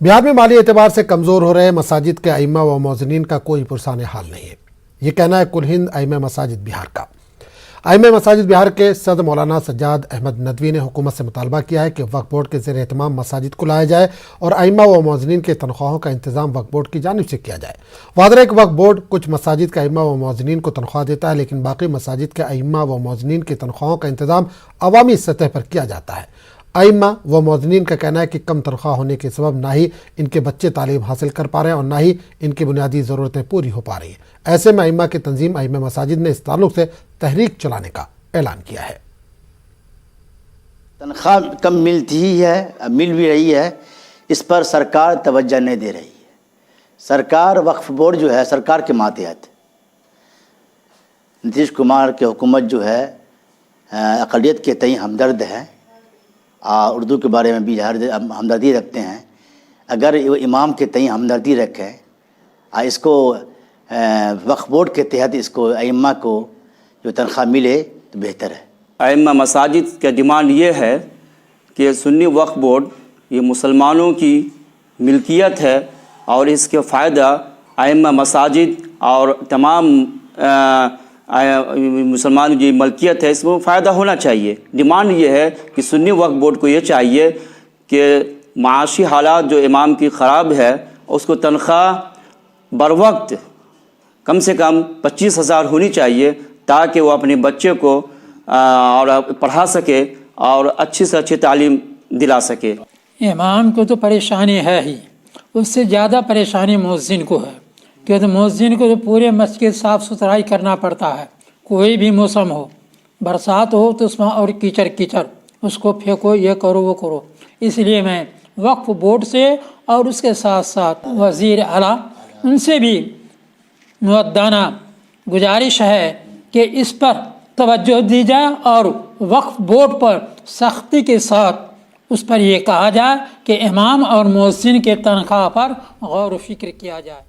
بہار میں مالی اعتبار سے کمزور ہو رہے مساجد کے ائمہ و مؤذنین کا کوئی پرسان حال نہیں ہے، یہ کہنا ہے کل ہند ائمہ مساجد بہار کا۔ ائمہ مساجد بہار کے صدر مولانا سجاد احمد ندوی نے حکومت سے مطالبہ کیا ہے کہ وقف بورڈ کے زیر اہتمام مساجد کو لایا جائے اور ائمہ و مؤذنین کے تنخواہوں کا انتظام وقف بورڈ کی جانب سے کیا جائے۔ واضح ہے کہ وقف بورڈ کچھ مساجد کے ائمہ و مؤذنین کو تنخواہ دیتا ہے، لیکن باقی مساجد کے ائمہ و مؤذنین کی تنخواہوں کا انتظام عوامی سطح پر کیا جاتا ہے۔ ائمہ و مؤذنین کا کہنا ہے کہ کم تنخواہ ہونے کے سبب نہ ہی ان کے بچے تعلیم حاصل کر پا رہے ہیں اور نہ ہی ان کی بنیادی ضرورتیں پوری ہو پا رہی ہیں۔ ایسے میں ائمہ کی تنظیم ائمہ مساجد نے اس تعلق سے تحریک چلانے کا اعلان کیا ہے۔ تنخواہ کم ملتی ہی ہے، مل بھی رہی ہے، اس پر سرکار توجہ نہیں دے رہی ہے۔ سرکار وقف بورڈ جو ہے سرکار کے ماتحت نتیش کمار کی حکومت جو ہے اقلیت کے تئیں ہمدرد ہے، اردو کے بارے میں بھی ہمدردی رکھتے ہیں۔ اگر وہ امام کے تئیں ہمدردی رکھے، اس کو وقف بورڈ کے تحت اس کو ائمہ کو جو تنخواہ ملے تو بہتر ہے۔ ائمہ مساجد کا ڈیمانڈ یہ ہے کہ سنی وقف بورڈ یہ مسلمانوں کی ملکیت ہے اور اس کے فائدہ ائمہ مساجد اور تمام مسلمان کی ملکیت ہے، اس میں فائدہ ہونا چاہیے۔ ڈیمانڈ یہ ہے کہ سنی وقف بورڈ کو یہ چاہیے کہ معاشی حالات جو امام کی خراب ہے اس کو تنخواہ بروقت کم سے کم 25,000 ہونی چاہیے تاکہ وہ اپنے بچے کو اور پڑھا سکے اور اچھی سے اچھی تعلیم دلا سکے۔ امام کو تو پریشانی ہے ہی، اس سے زیادہ پریشانی مؤذن کو ہے، کیونکہ مؤذن کو تو پورے مسجد صاف ستھرائی کرنا پڑتا ہے۔ کوئی بھی موسم ہو، برسات ہو تو اس میں اور کیچڑ اس کو پھینکو، یہ کرو وہ کرو۔ اس لیے میں وقف بورڈ سے اور اس کے ساتھ ساتھ وزیر اعلیٰ ان سے بھی مؤدبانہ گزارش ہے کہ اس پر توجہ دی جائے اور وقف بورڈ پر سختی کے ساتھ اس پر یہ کہا جائے کہ امام اور مؤذن کے تنخواہ پر غور و فکر کیا جائے۔